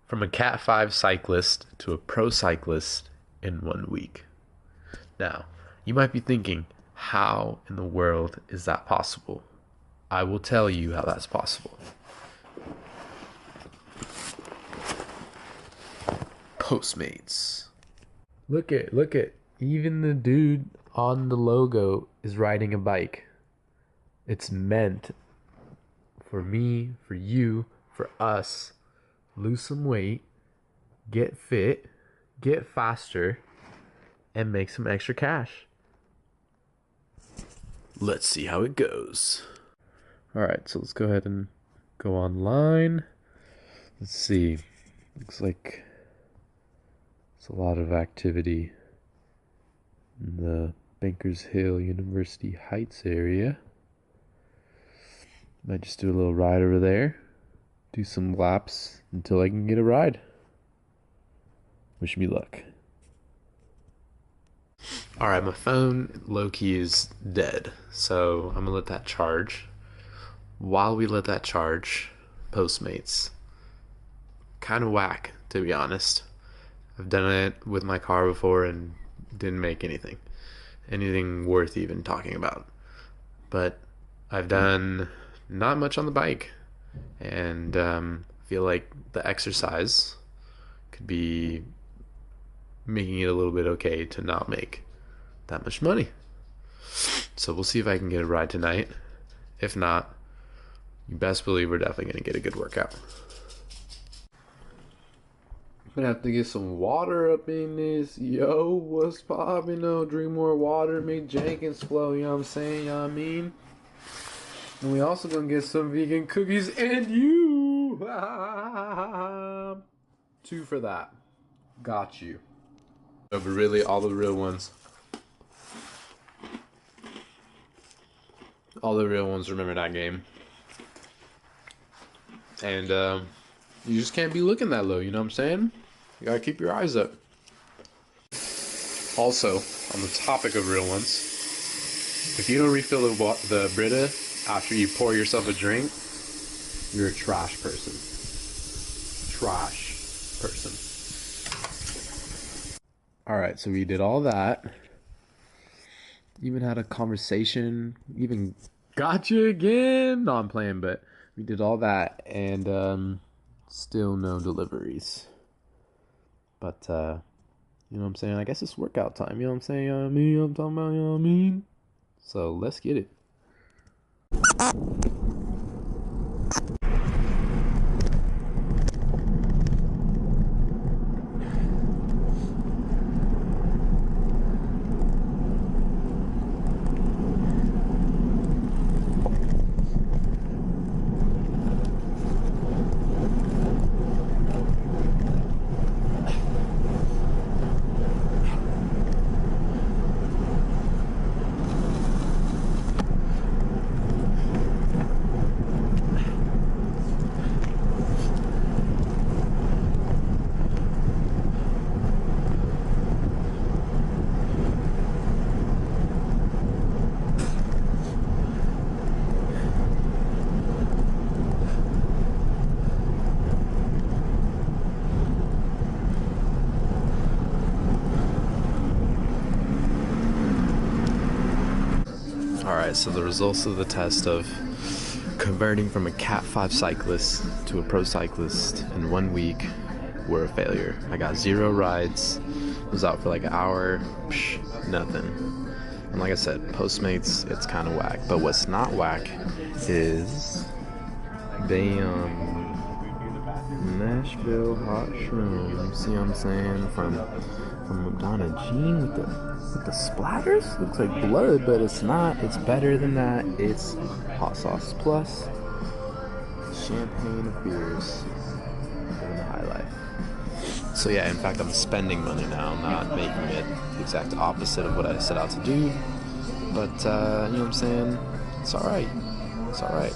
From a Cat 5 cyclist to a pro cyclist in 1 week. Now, you might be thinking, how in the world is that possible? I will tell you how that's possible. Postmates. Look at, even the dude on the logo is riding a bike. It's meant for me, for you, for us. Lose some weight, get fit, get faster, and make some extra cash. Let's see how it goes. Alright, so let's go ahead and go online. Let's see. Looks like it's a lot of activity in the Bankers Hill University Heights area. Might just do a little ride over there. Do some laps until I can get a ride. Wish me luck. Alright, my phone low-key is dead, so I'm gonna let that charge. While we let that charge, Postmates. Kind of whack, to be honest. I've done it with my car before and didn't make anything worth even talking about. But I've done not much on the bike. And feel like the exercise could be making it a little bit okay to not make that much money. So we'll see if I can get a ride tonight. If not, you best believe we're definitely going to get a good workout. I'm going to have to get some water up in this. Yo, what's poppin'? No, drink more water, make Jenkins flow, you know what I'm saying? You know what I mean? And we also gonna get some vegan cookies and you 2 for that. Got you. No, but really all the real ones. All the real ones remember that game. And you just can't be looking that low, you know what I'm saying? You gotta keep your eyes up. Also, on the topic of real ones, if you don't refill the Brita after you pour yourself a drink, you're a trash person. Trash person. Alright, so we did all that. Even had a conversation. Even got you again. No, I'm playing, but we did all that and still no deliveries. But you know what I'm saying? I guess it's workout time, you know what I'm saying? You know what I mean? I'm talking about, you know what I mean? So let's get it. Alright, so the results of the test of converting from a Cat 5 cyclist to a pro cyclist in 1 week were a failure. I got 0 rides, was out for like an hour, nothing. And like I said, Postmates, it's kind of whack. But what's not whack is they Nashville hot shrooms. See what I'm saying? From Donna Jean with the splatters. Looks like blood, but it's not. It's better than that. It's hot sauce plus champagne of beers. Living the high life. So yeah, in fact, I'm spending money now. I'm not making it the exact opposite of what I set out to do. But you know what I'm saying? It's all right. It's all right.